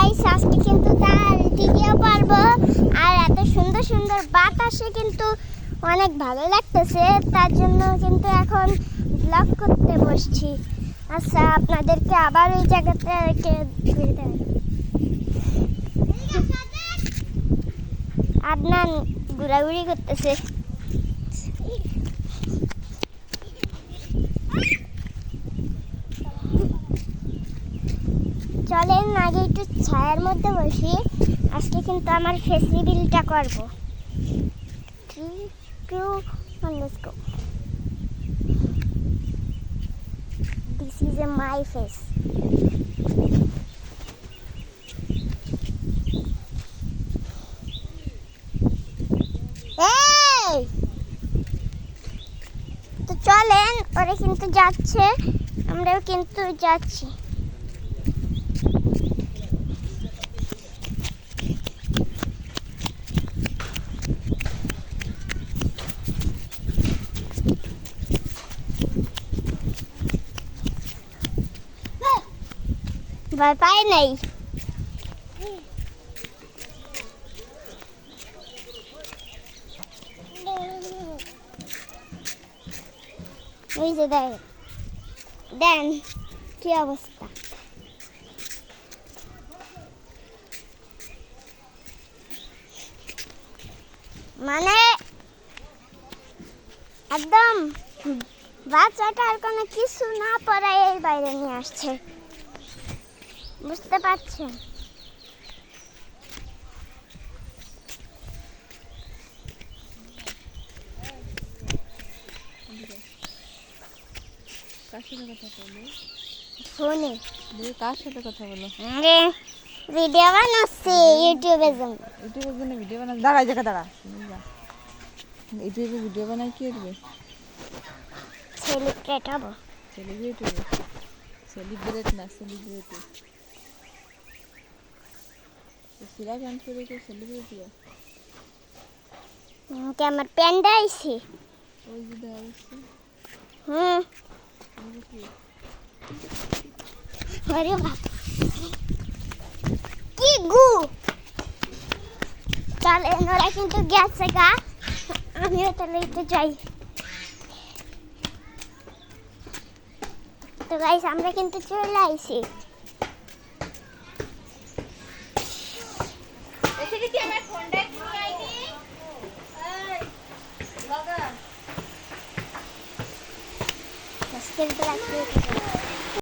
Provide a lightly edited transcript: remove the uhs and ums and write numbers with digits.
Guys আজকে কিন্তু তার দ্বিতীয় পর্ব আর এত সুন্দর সুন্দর বাতাসে কিন্তু অনেক ভালো লাগতেছে তার জন্য কিন্তু এখন ব্লগ করতে বসছি। আচ্ছা আপনাদেরকে আবার ওই জায়গাতে আদনান ঘোরাঘুরি করতেছে। চলেন আগে একটু ছায়ার মধ্যে বসি। আজকে কিন্তু আমার ফেস রিভিলটা করব। 3, 2, 1, let's go. This is my face. Hey! তো চলেন ওরা কিন্তু যাচ্ছে, আমরাও কিন্তু যাচ্ছি। ভয় পাই নাই। ওই যে দেন কি অবস্থা। মানে একদম বাচ্চাটা আর কোনো কিছু না পড়ায় এর বাইরে নিয়ে আসছে, বুঝতে পারছেন? কার সাথে কথা বলো? ফোনে। কার সাথে কথা বলো? আরে ভিডিও বানাচ্ছি ইউটিউবের জন্য। ইউটিউবের জন্য ভিডিও বানাই? দাঁড়া এই জায়গা দাঁড়া। ইউটিউবে ভিডিও বানাই কি করবে? সেলিব্রেট হবো। সেলিব্রেট হবে? সেলিব্রেট না, সেলিব্রিটি। সিরা প্যান্ট পরে কি সেলিব্রিটি? কে আমার প্যান্ডা আইছি। ওই যে দেখা যাচ্ছে। আরে বাপ কি গু। তাহলে ওরা কিন্তু গেছে গা, আমিও তাহলে একটু যাই। তো গাইস আমরা কিন্তু চলে আইছি। আজকের ব্লগ